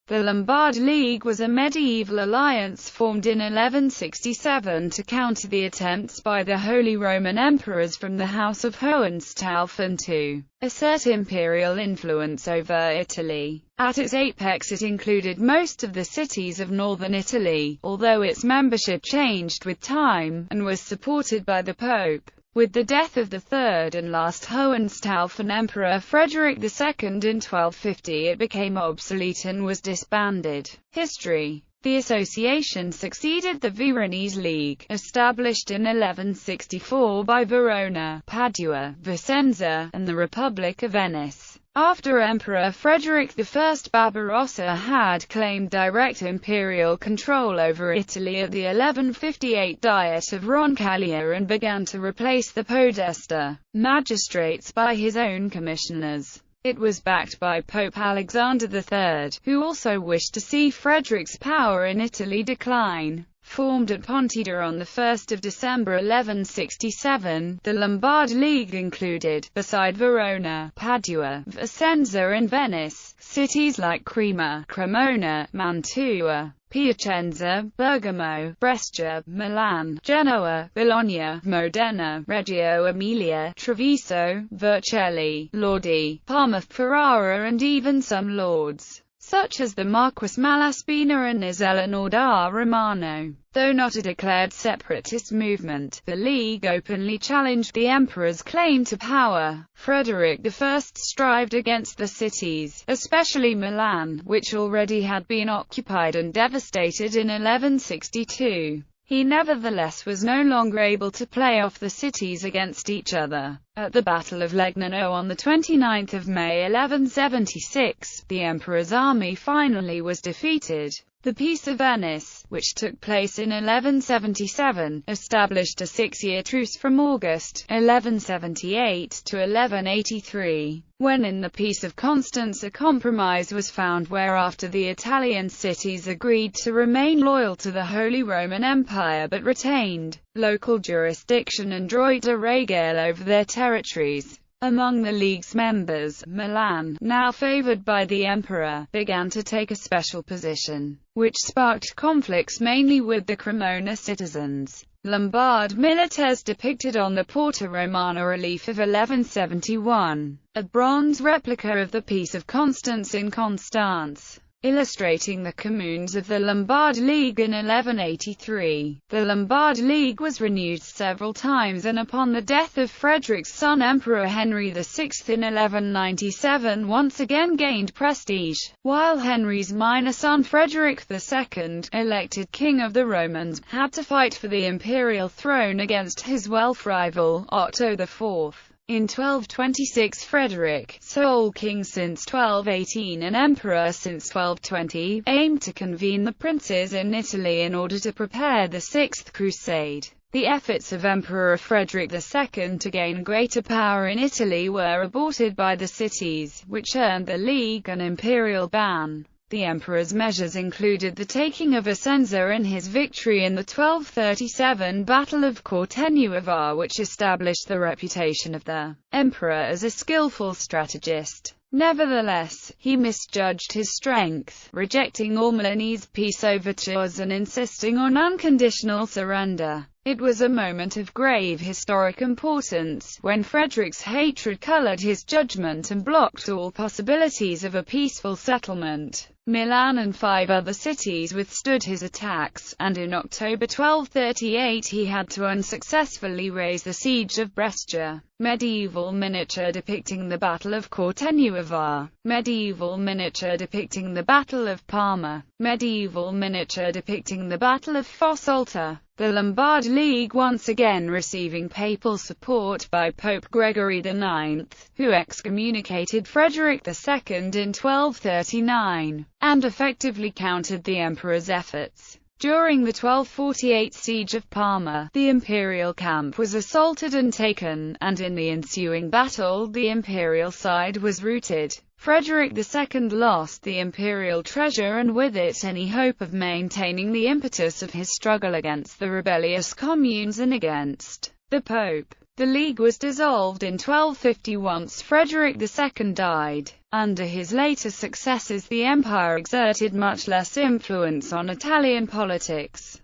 The Lombard League was a medieval alliance formed in 1167 to counter the attempts by the Holy Roman Emperors from the House of Hohenstaufen to assert imperial influence over Italy. At its apex it included most of the cities of northern Italy, although its membership changed with time, and was supported by the Pope. With the death of the third and last Hohenstaufen Emperor Frederick II in 1250 it became obsolete and was disbanded. History. The association succeeded the Veronese League, established in 1164 by Verona, Padua, Vicenza, and the Republic of Venice. After Emperor Frederick I Barbarossa had claimed direct imperial control over Italy at the 1158 Diet of Roncaglia and began to replace the podesta magistrates by his own commissioners. It was backed by Pope Alexander III, who also wished to see Frederick's power in Italy decline. Formed at Pontida on 1 December 1167, the Lombard League included, beside Verona, Padua, Vicenza and Venice, cities like Cremona, Mantua, Piacenza, Bergamo, Brescia, Milan, Genoa, Bologna, Modena, Reggio Emilia, Treviso, Vercelli, Lodi, Parma, Ferrara and even some lords, such as the Marquis Malaspina and Isella da Romano. Though not a declared separatist movement, the League openly challenged the emperor's claim to power. Frederick I strived against the cities, especially Milan, which already had been occupied and devastated in 1162. He nevertheless was no longer able to play off the cities against each other. At the Battle of Legnano on 29 May 1176, the emperor's army finally was defeated. The Peace of Venice, which took place in 1177, established a 6-year truce from August 1178 to 1183. When in the Peace of Constance a compromise was found whereafter the Italian cities agreed to remain loyal to the Holy Roman Empire but retained local jurisdiction and droit de règle over their territories. Among the League's members, Milan, now favored by the emperor, began to take a special position, which sparked conflicts mainly with the Cremona citizens. Lombard militares depicted on the Porta Romana relief of 1171, a bronze replica of the Peace of Constance in Constance, illustrating the communes of the Lombard League in 1183. The Lombard League was renewed several times and upon the death of Frederick's son Emperor Henry VI in 1197 once again gained prestige, while Henry's minor son Frederick II, elected King of the Romans, had to fight for the imperial throne against his wealth rival, Otto IV. In 1226 Frederick, sole king since 1218 and emperor since 1220, aimed to convene the princes in Italy in order to prepare the Sixth Crusade. The efforts of Emperor Frederick II to gain greater power in Italy were aborted by the cities, which earned the League an imperial ban. The emperor's measures included the taking of Vicenza and his victory in the 1237 Battle of Cortenuova, which established the reputation of the emperor as a skillful strategist. Nevertheless, he misjudged his strength, rejecting all Milanese peace overtures and insisting on unconditional surrender. It was a moment of grave historic importance, when Frederick's hatred colored his judgment and blocked all possibilities of a peaceful settlement. Milan and 5 other cities withstood his attacks, and in October 1238 he had to unsuccessfully raise the siege of Brescia. Medieval miniature depicting the Battle of Cortenuova. Medieval miniature depicting the Battle of Parma. Medieval miniature depicting the Battle of Fossalta. The Lombard League once again receiving papal support by Pope Gregory IX, who excommunicated Frederick II in 1239, and effectively countered the emperor's efforts. During the 1248 siege of Parma, the imperial camp was assaulted and taken, and in the ensuing battle the imperial side was routed. Frederick II lost the imperial treasure and with it any hope of maintaining the impetus of his struggle against the rebellious communes and against the Pope. The League was dissolved in 1250 once Frederick II died. Under his later successors the empire exerted much less influence on Italian politics.